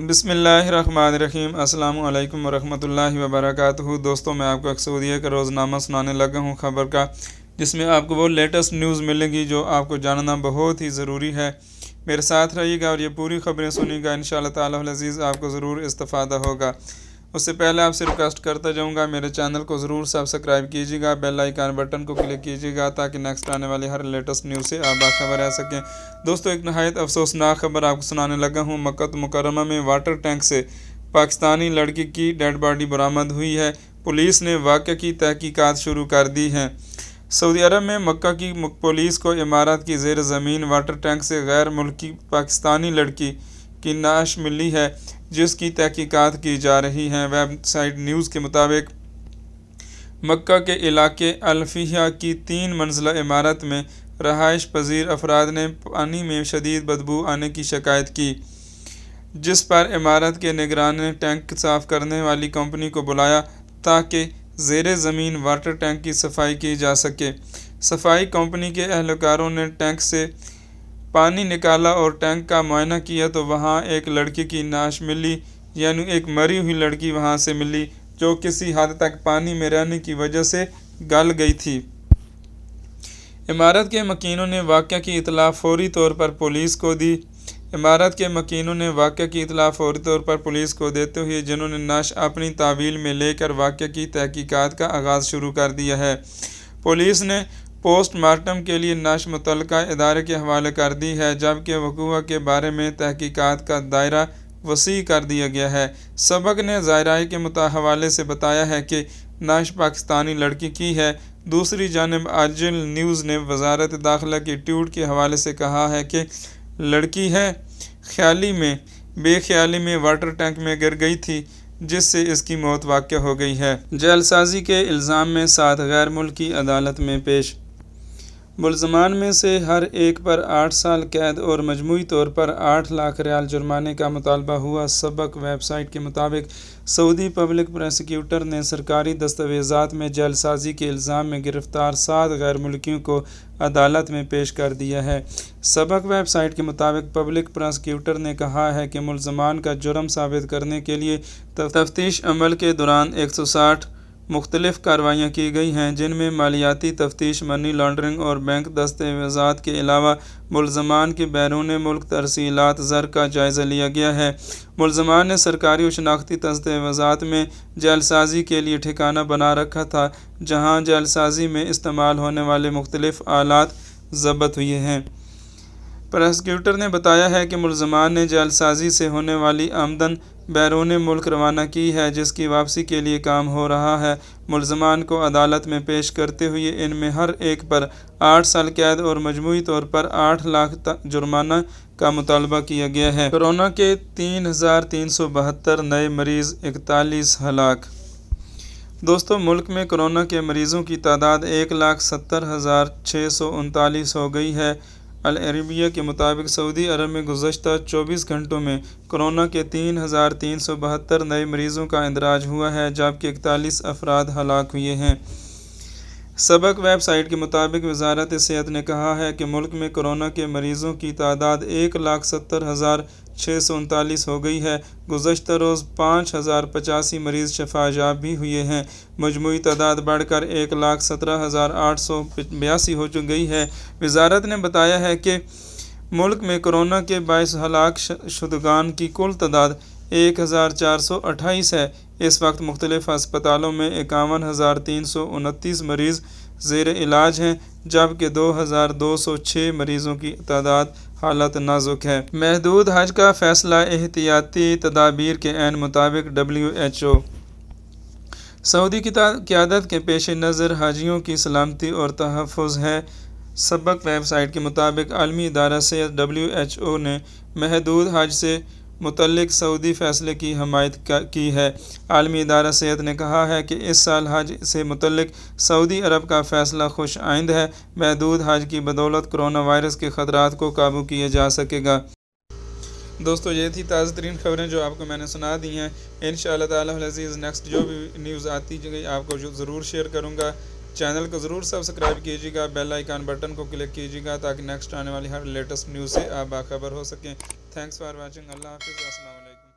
بسم اللہ الرحمن الرحیم۔ السلام علیکم ورحمۃ اللہ وبرکاتہ۔ دوستوں، میں آپ کو ایک سعودیہ کا روزنامہ سنانے لگا ہوں خبر کا، جس میں آپ کو وہ لیٹسٹ نیوز ملے گی جو آپ کو جاننا بہت ہی ضروری ہے۔ میرے ساتھ رہیے گا اور یہ پوری خبریں سنیے گا، انشاءاللہ تعالی العزیز آپ کو ضرور استفادہ ہوگا۔ اس سے پہلے آپ سے ریکویسٹ کرتا جاؤں گا، میرے چینل کو ضرور سبسکرائب کیجیے گا، بیل آئیکن بٹن کو کلک کیجیے گا تاکہ نیکسٹ آنے والی ہر لیٹسٹ نیوز سے آپ باخبر رہ سکیں۔ دوستو، ایک نہایت افسوسناک خبر آپ کو سنانے لگا ہوں۔ مکہ مکرمہ میں واٹر ٹینک سے پاکستانی لڑکی کی ڈیڈ باڈی برآمد ہوئی ہے۔ پولیس نے واقعہ کی تحقیقات شروع کر دی ہیں۔ سعودی عرب میں مکہ کی پولیس کو عمارت کی زیر زمین واٹر ٹینک سے غیر ملکی پاکستانی لڑکی کی نعش ملی ہے، جس کی تحقیقات کی جا رہی ہیں۔ ویب سائٹ نیوز کے مطابق مکہ کے علاقے الفیہ کی 3 منزلہ عمارت میں رہائش پذیر افراد نے پانی میں شدید بدبو آنے کی شکایت کی، جس پر عمارت کے نگران نے ٹینک صاف کرنے والی کمپنی کو بلایا تاکہ زیر زمین واٹر ٹینک کی صفائی کی جا سکے۔ صفائی کمپنی کے اہلکاروں نے ٹینک سے پانی نکالا اور ٹینک کا معائنہ کیا تو وہاں ایک لڑکی کی نعش ملی، یعنی ایک مری ہوئی لڑکی وہاں سے ملی جو کسی حد تک پانی میں رہنے کی وجہ سے گل گئی تھی۔ عمارت کے مکینوں نے واقعہ کی اطلاع فوری طور پر پولیس کو دی۔ عمارت کے مکینوں نے واقعہ کی اطلاع فوری طور پر پولیس کو دیتے ہوئے، جنہوں نے نعش اپنی تحویل میں لے کر واقعہ کی تحقیقات کا آغاز شروع کر دیا ہے۔ پولیس نے پوسٹ مارٹم کے لیے نعش متعلقہ ادارے کے حوالے کر دی ہے، جبکہ وقوع کے بارے میں تحقیقات کا دائرہ وسیع کر دیا گیا ہے۔ سبق نے ذرائع کے حوالے سے بتایا ہے کہ نعش پاکستانی لڑکی کی ہے۔ دوسری جانب آجل نیوز نے وزارت داخلہ کی ٹویٹ کے حوالے سے کہا ہے کہ لڑکی ہے بے خیالی میں واٹر ٹینک میں گر گئی تھی، جس سے اس کی موت واقع ہو گئی ہے۔ جعل سازی کے الزام میں 7 غیر ملکی عدالت میں پیش۔ ملزمان میں سے ہر ایک پر 8 سال قید اور مجموعی طور پر 8 لاکھ ریال جرمانے کا مطالبہ ہوا۔ سبق ویب سائٹ کے مطابق سعودی پبلک پروسیکیوٹر نے سرکاری دستاویزات میں جعل سازی کے الزام میں گرفتار 7 غیر ملکیوں کو عدالت میں پیش کر دیا ہے۔ سبق ویب سائٹ کے مطابق پبلک پروسیکیوٹر نے کہا ہے کہ ملزمان کا جرم ثابت کرنے کے لیے تفتیش عمل کے دوران 160 مختلف کارروائیاں کی گئی ہیں، جن میں مالیاتی تفتیش، منی لانڈرنگ اور بینک دستاویزات کے علاوہ ملزمان کی بیرون ملک ترسیلات زر کا جائزہ لیا گیا ہے۔ ملزمان نے سرکاری و شناختی دستاویزات میں جعل سازی کے لیے ٹھکانہ بنا رکھا تھا، جہاں جعل سازی میں استعمال ہونے والے مختلف آلات ضبط ہوئے ہیں۔ پروسیکیوٹر نے بتایا ہے کہ ملزمان نے جعل سازی سے ہونے والی آمدن بیرون ملک روانہ کی ہے، جس کی واپسی کے لیے کام ہو رہا ہے۔ ملزمان کو عدالت میں پیش کرتے ہوئے ان میں ہر ایک پر 8 سال قید اور مجموعی طور پر 8 لاکھ جرمانہ کا مطالبہ کیا گیا ہے۔ کورونا کے 3372 نئے مریض، 41 ہلاک۔ دوستو، ملک میں کورونا کے مریضوں کی تعداد 1,70,639 ہو گئی ہے۔ العربیہ کے مطابق سعودی عرب میں گزشتہ 24 گھنٹوں میں کورونا کے 3,372 نئے مریضوں کا اندراج ہوا ہے، جبکہ 41 افراد ہلاک ہوئے ہیں۔ سبق ویب سائٹ کے مطابق وزارت صحت نے کہا ہے کہ ملک میں کورونا کے مریضوں کی تعداد 1,70,639 ہو گئی ہے۔ گزشتہ روز 5,085 مریض شفا یاب بھی ہوئے ہیں۔ مجموعی تعداد بڑھ کر 1,17,882 ہو گئی ہے۔ وزارت نے بتایا ہے کہ ملک میں کورونا کے باعث ہلاک شدگان کی کل تعداد 1,428 ہے۔ اس وقت مختلف ہسپتالوں میں 51,329 مریض زیر علاج ہیں، جبکہ 2,206 مریضوں کی تعداد حالت نازک ہے۔ محدود حج کا فیصلہ احتیاطی تدابیر کے عین مطابق WHO۔ سعودی قیادت کے پیش نظر حاجیوں کی سلامتی اور تحفظ ہے۔ سبق ویب سائٹ کے مطابق عالمی ادارہ صحت WHO نے محدود حج سے متعلق سعودی فیصلے کی حمایت کی ہے۔ عالمی ادارہ صحت نے کہا ہے کہ اس سال حج سے متعلق سعودی عرب کا فیصلہ خوش آئند ہے۔ محدود حج کی بدولت کرونا وائرس کے خطرات کو قابو کیا جا سکے گا۔ دوستو، یہ تھی تازہ ترین خبریں جو آپ کو میں نے سنا دی ہیں۔ انشاءاللہ تعالی العزیز نیکسٹ جو بھی نیوز آتی جائے آپ کو ضرور شیئر کروں گا۔ چینل کو ضرور سبسکرائب کیجیے گا، بیل آئیکن بٹن کو کلک کیجیے گا تاکہ نیکسٹ آنے والی ہر لیٹسٹ نیوز سے آپ باخبر ہو سکیں۔ Thanks for watching. اللہ حافظ۔ السلام علیکم۔